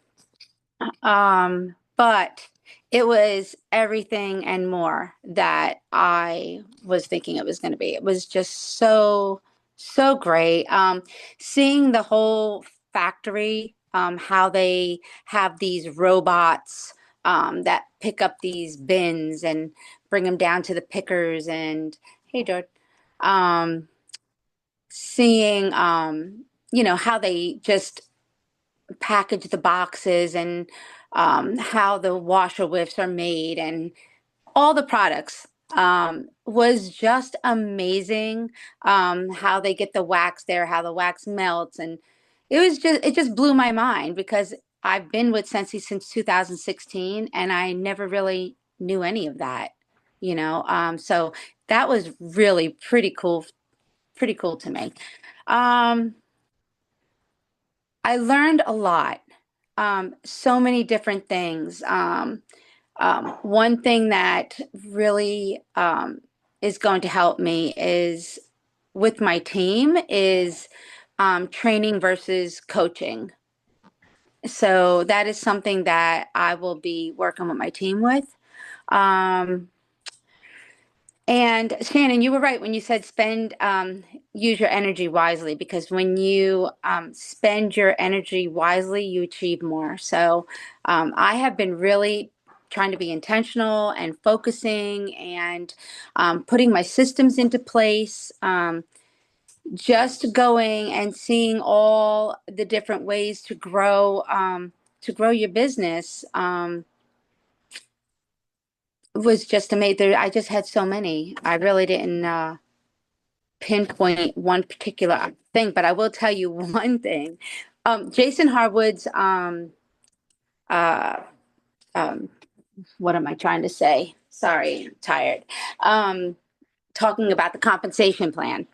But it was everything and more that I was thinking it was going to be. It was just so great. Seeing the whole factory, how they have these robots that pick up these bins and bring them down to the pickers. And hey, George, um, seeing how they just package the boxes and how the washer whiffs are made and all the products was just amazing. How they get the wax there, how the wax melts, and it just blew my mind because I've been with Sensi since 2016 and I never really knew any of that, so that was really pretty cool to me. Um, I learned a lot, so many different things. One thing that really is going to help me is with my team is training versus coaching. So that is something that I will be working with my team with. Um, and Shannon, you were right when you said use your energy wisely, because when you spend your energy wisely, you achieve more. So I have been really trying to be intentional and focusing and putting my systems into place. Just going and seeing all the different ways to grow your business. Was just amazing. I just had so many. I really didn't pinpoint one particular thing, but I will tell you one thing. Jason Harwood's uh, um, what am I trying to say? Sorry, I'm tired. Talking about the compensation plan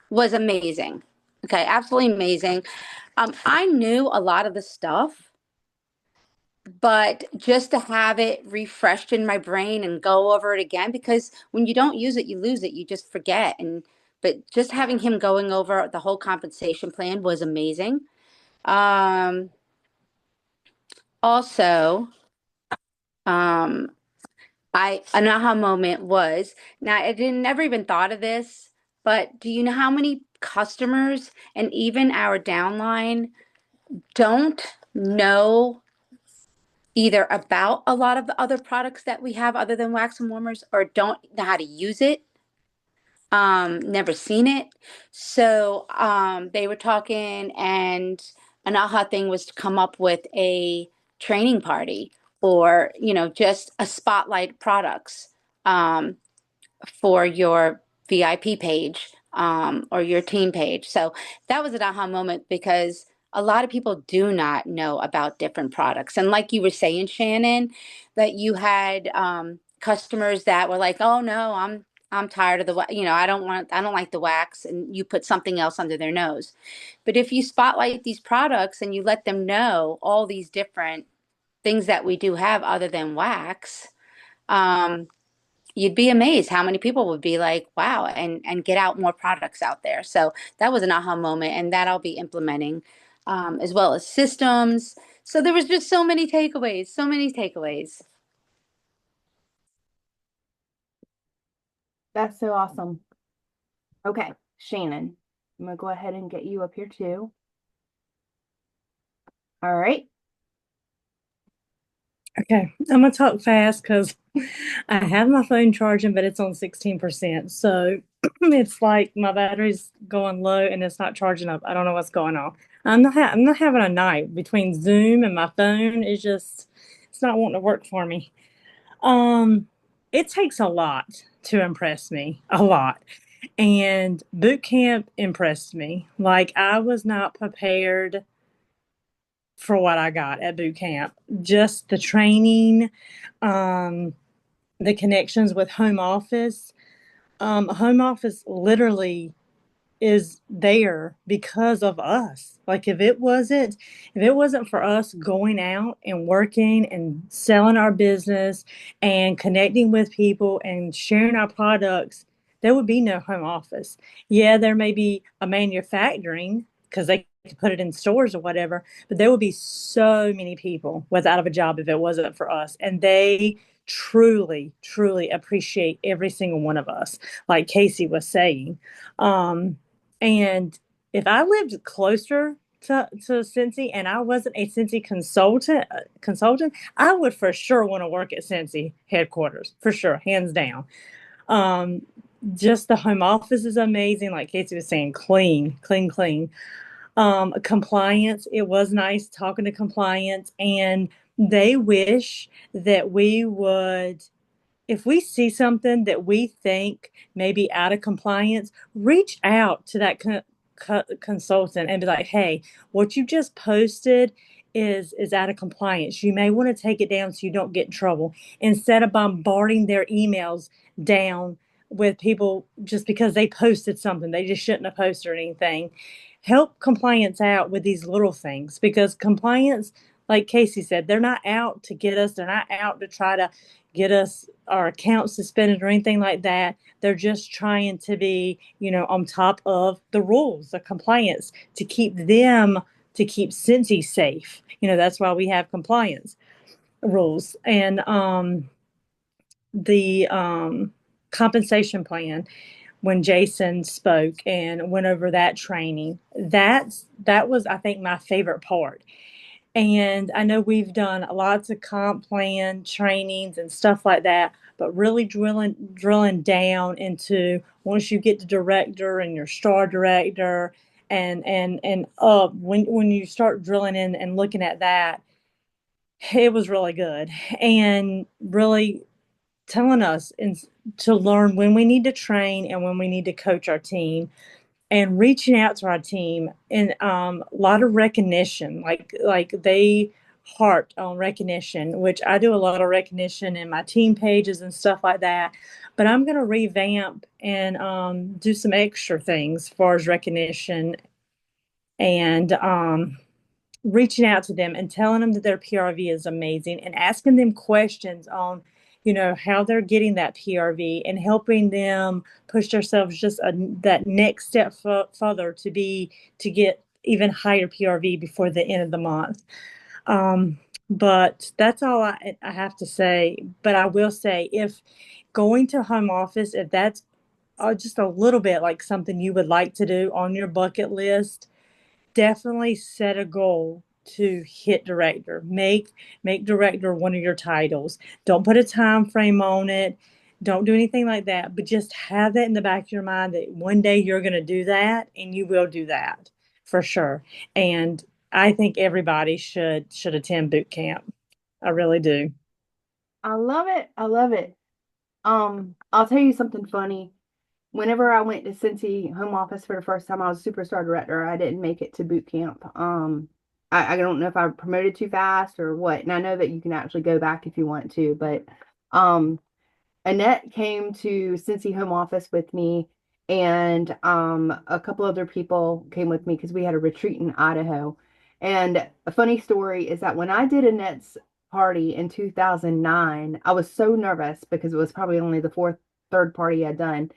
was amazing. Okay, absolutely amazing. I knew a lot of the stuff, but just to have it refreshed in my brain and go over it again, because when you don't use it, you lose it, you just forget. But just having him going over the whole compensation plan was amazing. um Also, um an aha moment was, now I didn't never even thought of this, but do you know how many customers and even our downline don't know either about a lot of the other products that we have other than wax and warmers, or don't know how to use it? never seen it. So they were talking, and an aha thing was to come up with a training party, or, just a spotlight products. For your VIP page, or your team page. So that was an aha moment, because a lot of people do not know about different products. And like you were saying, Shannon, that you had customers that were like, "Oh no, I'm tired of I don't like the wax," and you put something else under their nose. But if you spotlight these products and you let them know all these different things that we do have other than wax, um, you'd be amazed how many people would be like, wow, and get out more products out there. So that was an aha moment, and that I'll be implementing, as well as systems. So there was just so many takeaways, so many takeaways. That's so awesome. Okay, Shannon, I'm gonna go ahead and get you up here too. All right. Okay, I'm gonna talk fast because I have my phone charging, but it's on 16%. So it's like my battery's going low and it's not charging up. I don't know what's going on. I'm not having a night between Zoom and my phone. It's not wanting to work for me. It takes a lot to impress me, a lot. And boot camp impressed me. Like, I was not prepared for what I got at boot camp. Just the training, um, the connections with home office. Home office literally is there because of us. Like, if it wasn't for us going out and working and selling our business and connecting with people and sharing our products, there would be no home office. Yeah, there may be a manufacturing because they could put it in stores or whatever, but there would be so many people without a job if it wasn't for us. And they truly, truly appreciate every single one of us, like Casey was saying. Um, and if I lived closer to Cincy and I wasn't a Cincy consultant, I would for sure want to work at Cincy headquarters, for sure, hands down. Um, just the home office is amazing. Like Casey was saying, clean, clean, clean. Compliance, it was nice talking to compliance, and they wish that we would, if we see something that we think may be out of compliance, reach out to that consultant and be like, "Hey, what you just posted is out of compliance. You may want to take it down so you don't get in trouble." Instead of bombarding their emails down with people just because they posted something they just shouldn't have posted or anything, help compliance out with these little things, because compliance, like Casey said, they're not out to get us. They're not out to try to get us our account suspended or anything like that. They're just trying to be, on top of the rules, the compliance, to keep Cincy safe. That's why we have compliance rules. And the compensation plan, when Jason spoke and went over that training, that was, I think, my favorite part. And I know we've done lots of comp plan trainings and stuff like that, but really drilling down into, once you get to director and your star director and up, when you start drilling in and looking at that, it was really good. And really telling us to learn when we need to train and when we need to coach our team, and reaching out to our team. And a lot of recognition, like they heart on recognition, which I do a lot of recognition in my team pages and stuff like that. But I'm going to revamp and do some extra things as far as recognition, and reaching out to them and telling them that their PRV is amazing, and asking them questions on, how they're getting that PRV, and helping them push themselves just that next step further to get even higher PRV before the end of the month. But that's all I have to say. But I will say, if going to home office, if that's just a little bit like something you would like to do on your bucket list, definitely set a goal to hit director. Make director one of your titles. Don't put a time frame on it. Don't do anything like that, but just have that in the back of your mind that one day you're going to do that and you will do that for sure. And I think everybody should attend boot camp. I really do. I love it. I love it. I'll tell you something funny. Whenever I went to Cincy home office for the first time, I was superstar director. I didn't make it to boot camp. I don't know if I promoted too fast or what. And I know that you can actually go back if you want to, but um, Annette came to Cincy home office with me, and a couple other people came with me because we had a retreat in Idaho. And a funny story is that when I did Annette's party in 2009, I was so nervous because it was probably only the third party I'd done.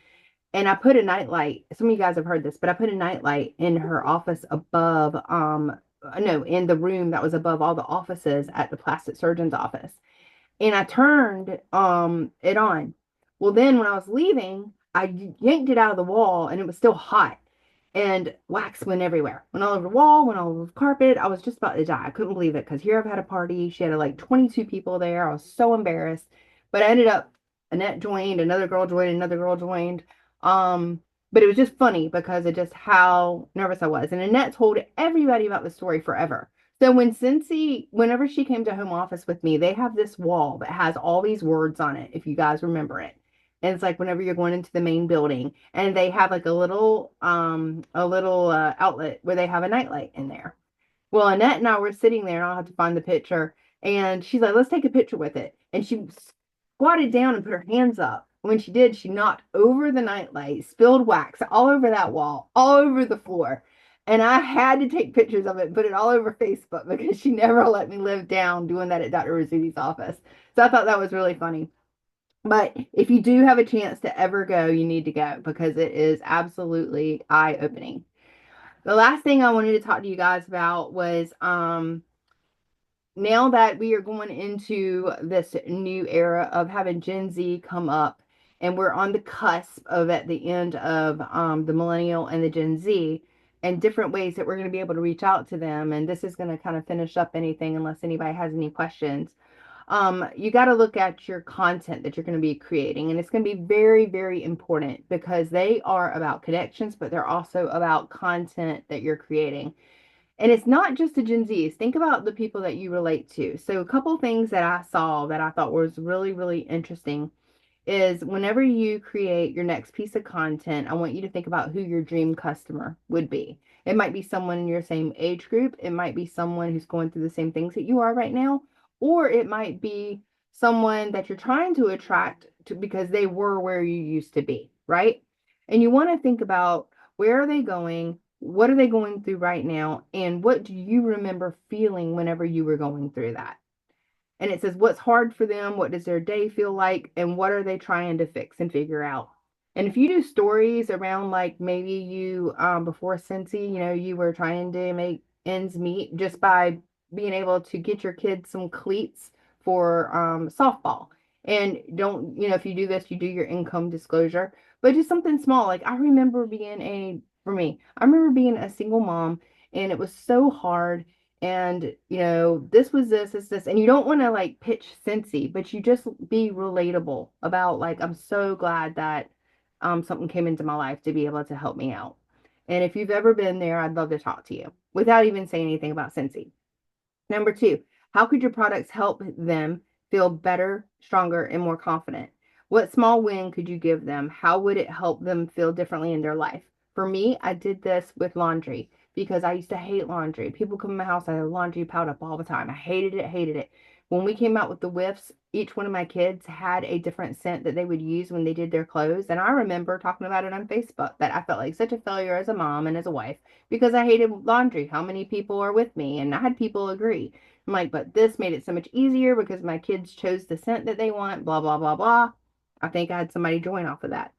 And I put a nightlight. Some of you guys have heard this, but I put a nightlight in her office above, no, in the room that was above all the offices at the plastic surgeon's office, and I turned it on. Well, then when I was leaving, I yanked it out of the wall and it was still hot. And wax went everywhere. Went all over the wall, went all over the carpet. I was just about to die. I couldn't believe it because here I've had a party. She had like 22 people there. I was so embarrassed. But I ended up, Annette joined, another girl joined, another girl joined. Um, but it was just funny because of just how nervous I was. And Annette told everybody about the story forever. So when Cincy, whenever she came to home office with me, they have this wall that has all these words on it, if you guys remember it. And it's like whenever you're going into the main building, and they have like a little outlet where they have a nightlight in there. Well, Annette and I were sitting there, and I'll have to find the picture. And she's like, let's take a picture with it. And she squatted down and put her hands up. When she did, she knocked over the nightlight, spilled wax all over that wall, all over the floor. And I had to take pictures of it, put it all over Facebook because she never let me live down doing that at Dr. Rizzuto's office. So I thought that was really funny. But if you do have a chance to ever go, you need to go because it is absolutely eye-opening. The last thing I wanted to talk to you guys about was now that we are going into this new era of having Gen Z come up, and we're on the cusp of at the end of the millennial and the Gen Z, and different ways that we're going to be able to reach out to them. And this is going to kind of finish up anything unless anybody has any questions. You got to look at your content that you're going to be creating, and it's going to be very, very important because they are about connections, but they're also about content that you're creating. And it's not just the Gen Zs. Think about the people that you relate to. So a couple things that I saw that I thought was really, really interesting is whenever you create your next piece of content, I want you to think about who your dream customer would be. It might be someone in your same age group. It might be someone who's going through the same things that you are right now, or it might be someone that you're trying to attract to because they were where you used to be, right? And you want to think about where are they going? What are they going through right now? And what do you remember feeling whenever you were going through that? And it says what's hard for them, what does their day feel like, and what are they trying to fix and figure out. And if you do stories around like maybe you before Cincy, you were trying to make ends meet just by being able to get your kids some cleats for softball. And don't, if you do this, you do your income disclosure, but just something small. Like I remember for me, I remember being a single mom, and it was so hard. And this was this, and you don't want to like pitch Cincy, but you just be relatable about like, I'm so glad that something came into my life to be able to help me out. And if you've ever been there, I'd love to talk to you without even saying anything about Cincy. Number two, how could your products help them feel better, stronger, and more confident? What small win could you give them? How would it help them feel differently in their life? For me, I did this with laundry because I used to hate laundry. People come in my house, I had laundry piled up all the time. I hated it, hated it. When we came out with the whiffs, each one of my kids had a different scent that they would use when they did their clothes. And I remember talking about it on Facebook that I felt like such a failure as a mom and as a wife because I hated laundry. How many people are with me? And I had people agree. I'm like, but this made it so much easier because my kids chose the scent that they want, blah, blah, blah, blah. I think I had somebody join off of that.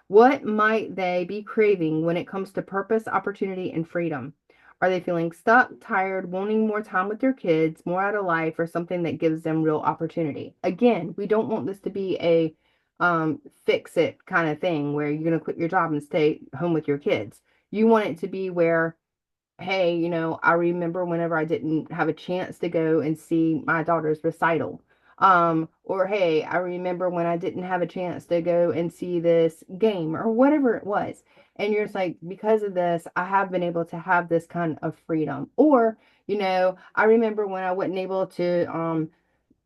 What might they be craving when it comes to purpose, opportunity, and freedom? Are they feeling stuck, tired, wanting more time with their kids, more out of life, or something that gives them real opportunity? Again, we don't want this to be a fix it kind of thing where you're going to quit your job and stay home with your kids. You want it to be where, hey, I remember whenever I didn't have a chance to go and see my daughter's recital. Or hey, I remember when I didn't have a chance to go and see this game or whatever it was. And you're just like, because of this, I have been able to have this kind of freedom. Or, I remember when I wasn't able to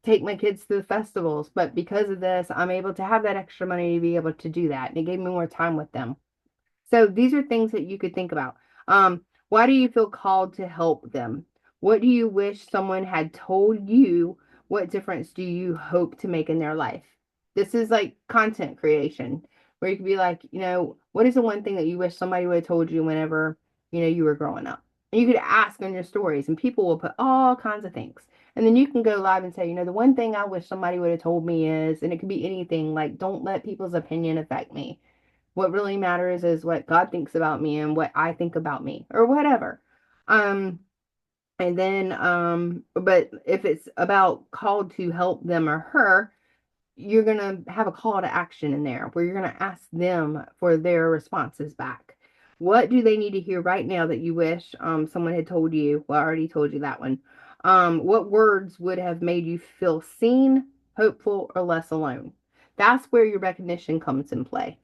take my kids to the festivals, but because of this, I'm able to have that extra money to be able to do that. And it gave me more time with them. So these are things that you could think about. Why do you feel called to help them? What do you wish someone had told you? What difference do you hope to make in their life? This is like content creation, where you could be like, what is the one thing that you wish somebody would have told you whenever, you were growing up? And you could ask on your stories, and people will put all kinds of things. And then you can go live and say, the one thing I wish somebody would have told me is, and it could be anything, like, don't let people's opinion affect me. What really matters is what God thinks about me and what I think about me or whatever. Um, and then, but if it's about called to help them or her, you're going to have a call to action in there where you're going to ask them for their responses back. What do they need to hear right now that you wish someone had told you? Well, I already told you that one. What words would have made you feel seen, hopeful, or less alone? That's where your recognition comes in play.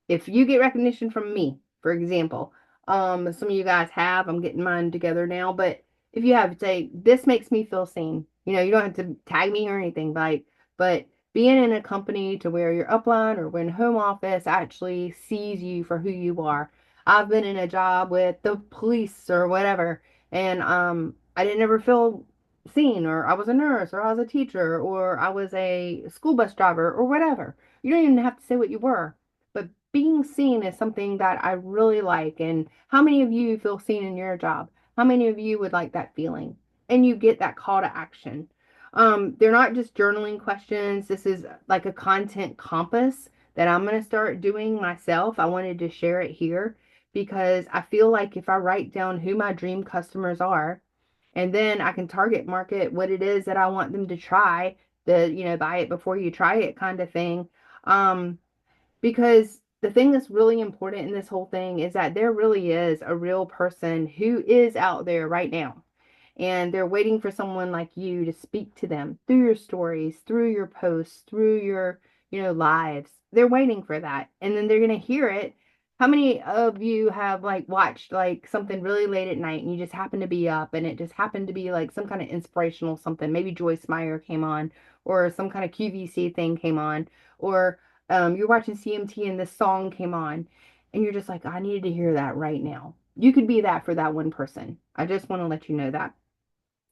If you get recognition from me, for example, some of you guys have, I'm getting mine together now, but if you have, say, this makes me feel seen. You don't have to tag me or anything, but being in a company to where your upline or when home office actually sees you for who you are. I've been in a job with the police or whatever, and I didn't ever feel seen, or I was a nurse, or I was a teacher, or I was a school bus driver, or whatever. You don't even have to say what you were, but being seen is something that I really like. And how many of you feel seen in your job? How many of you would like that feeling? And you get that call to action. They're not just journaling questions. This is like a content compass that I'm going to start doing myself. I wanted to share it here because I feel like if I write down who my dream customers are, and then I can target market what it is that I want them to try, buy it before you try it kind of thing. Um, because the thing that's really important in this whole thing is that there really is a real person who is out there right now, and they're waiting for someone like you to speak to them through your stories, through your posts, through your, lives. They're waiting for that. And then they're going to hear it. How many of you have like watched like something really late at night and you just happen to be up and it just happened to be like some kind of inspirational something? Maybe Joyce Meyer came on, or some kind of QVC thing came on, or you're watching CMT and this song came on and you're just like, I needed to hear that right now. You could be that for that one person. I just want to let you know that.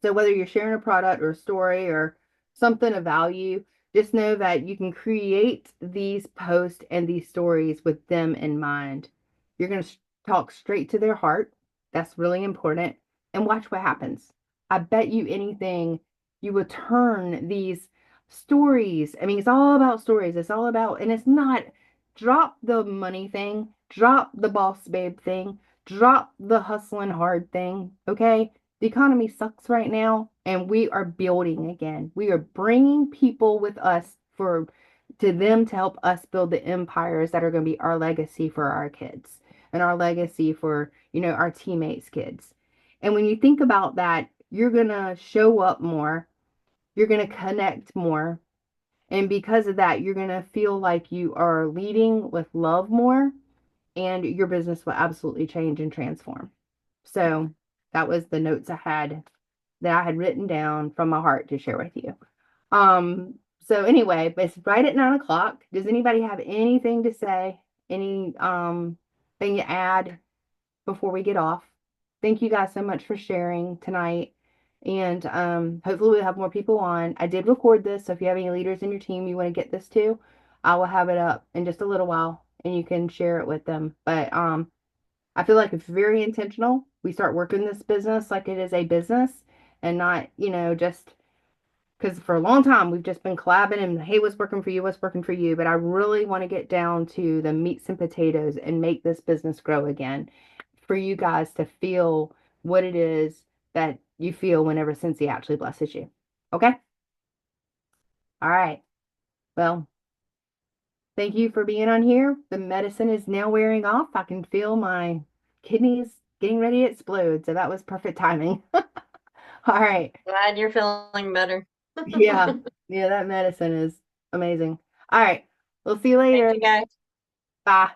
So whether you're sharing a product or a story or something of value, just know that you can create these posts and these stories with them in mind. You're going to talk straight to their heart. That's really important. And watch what happens. I bet you anything you will turn these stories. I mean, it's all about stories. It's all about, and it's not drop the money thing, drop the boss babe thing, drop the hustling hard thing. Okay. The economy sucks right now, and we are building again. We are bringing people with us to them to help us build the empires that are going to be our legacy for our kids and our legacy for, our teammates' kids. And when you think about that, you're going to show up more, you're going to connect more, and because of that, you're going to feel like you are leading with love more, and your business will absolutely change and transform. So that was the notes that I had written down from my heart to share with you. So anyway, it's right at 9 o'clock. Does anybody have anything to say? Any thing to add before we get off? Thank you guys so much for sharing tonight. And hopefully we'll have more people on. I did record this, so if you have any leaders in your team you want to get this to, I will have it up in just a little while and you can share it with them. But I feel like it's very intentional. We start working this business like it is a business and not, just because for a long time we've just been collabing and hey, what's working for you? What's working for you? But I really want to get down to the meats and potatoes and make this business grow again for you guys to feel what it is that you feel whenever Cincy actually blesses you. Okay? All right. Well, thank you for being on here. The medicine is now wearing off. I can feel my kidneys getting ready to explode. So that was perfect timing. All right. Glad you're feeling better. Yeah. Yeah, that medicine is amazing. All right. We'll see you Thank later. you guys. Bye.